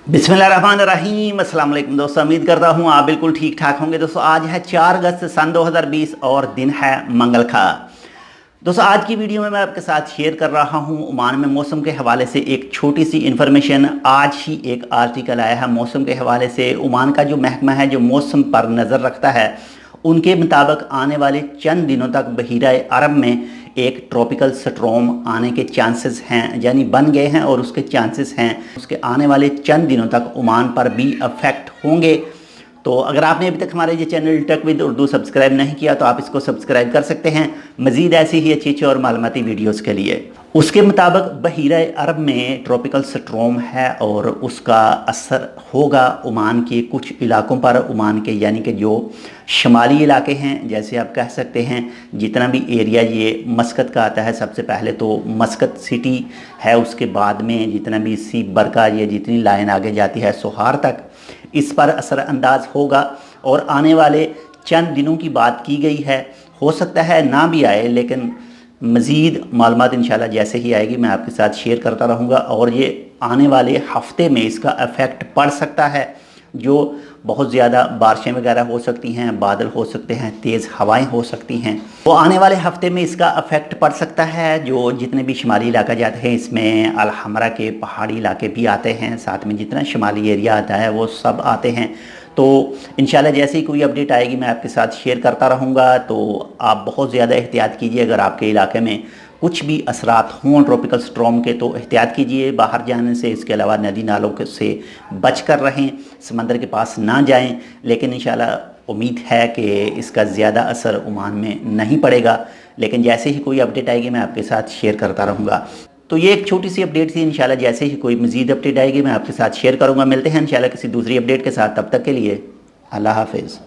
बिस्मिल्लाहिर्रहमानिर्रहीम। अस्सलाम वालेकुम दोस्तों, उम्मीद करता हूँ आप बिल्कुल ठीक ठाक होंगे। दोस्तों आज है 4 अगस्त सन 2020 और दिन है मंगल का। दोस्तों आज की वीडियो में मैं आपके साथ शेयर कर रहा हूँ ओमान में मौसम के हवाले से एक छोटी सी इन्फॉर्मेशन। आज ही एक आर्टिकल आया है मौसम के हवाले से। ओमान का जो महकमा है जो मौसम पर नज़र रखता है, उनके मुताबिक आने वाले चंद दिनों तक बहीरा अरब में एक ट्रॉपिकल स्ट्रॉम आने के चांसेस हैं, यानी बन गए हैं और उसके चांसेस हैं उसके आने वाले चंद दिनों तक ओमान पर भी अफेक्ट होंगे। तो अगर आपने अभी तक हमारे ये channel tech with Urdu subscribe नहीं किया तो आप इसको सब्सक्राइब कर सकते हैं मज़ीद ऐसी ही अच्छी और मालूमाती वीडियोस के लिए। उसके मुताबिक बहीरा अरब में ट्रॉपिकल स्ट्रॉम है और उसका असर होगा ओमान के कुछ इलाकों पर। ओमान के यानी कि जो शुमाली इलाके हैं, जैसे आप कह सकते हैं जितना भी एरिया ये मस्कत का आता है, सबसे पहले तो मस्कत सिटी है, उसके बाद में जितना भी सी बरका ये जितनी लाइन आगे जाती है सोहार तक, इस पर असरअंदाज होगा। और आने वाले चंद दिनों की बात की गई है, हो सकता है ना भी आए, लेकिन मज़ीद मालूमात इंशाल्लाह जैसे ही आएगी मैं आपके साथ शेयर करता रहूँगा। और ये आने वाले हफ्ते में इसका इफ़ेक्ट पड़ सकता है, जो बहुत ज़्यादा बारिशें वगैरह हो सकती हैं, बादल हो सकते हैं, तेज़ हवाएं हो सकती हैं। तो आने वाले हफ्ते में इसका इफ़ेक्ट पड़ सकता है। जो जितने भी शुमाली इलाका जाते हैं इसमें अल हमरा के पहाड़ी इलाके भी आते हैं, साथ में जितना शुमाली एरिया आता है वो सब आते हैं। तो इंशाल्लाह जैसे ही कोई अपडेट आएगी मैं आपके साथ शेयर करता रहूँगा। तो आप बहुत ज़्यादा एहतियात कीजिए, अगर आपके इलाके में कुछ भी असरात हों ट्रॉपिकल स्ट्रॉम के तो एहतियात कीजिए बाहर जाने से। इसके अलावा नदी नालों से बच कर रहें, समंदर के पास ना जाएं। लेकिन इंशाल्लाह उम्मीद है कि इसका ज़्यादा असर ओमान में नहीं पड़ेगा, लेकिन जैसे ही कोई अपडेट आएगी मैं आपके साथ शेयर करता रहूँगा। तो ये एक छोटी सी अपडेट थी। इंशाल्लाह जैसे ही कोई मज़ीद अपडेट आएगी मैं आपके साथ शेयर करूँगा। मिलते हैं इंशाल्लाह किसी दूसरी अपडेट के साथ, तब तक के लिए अल्लाह हाफ़िज़।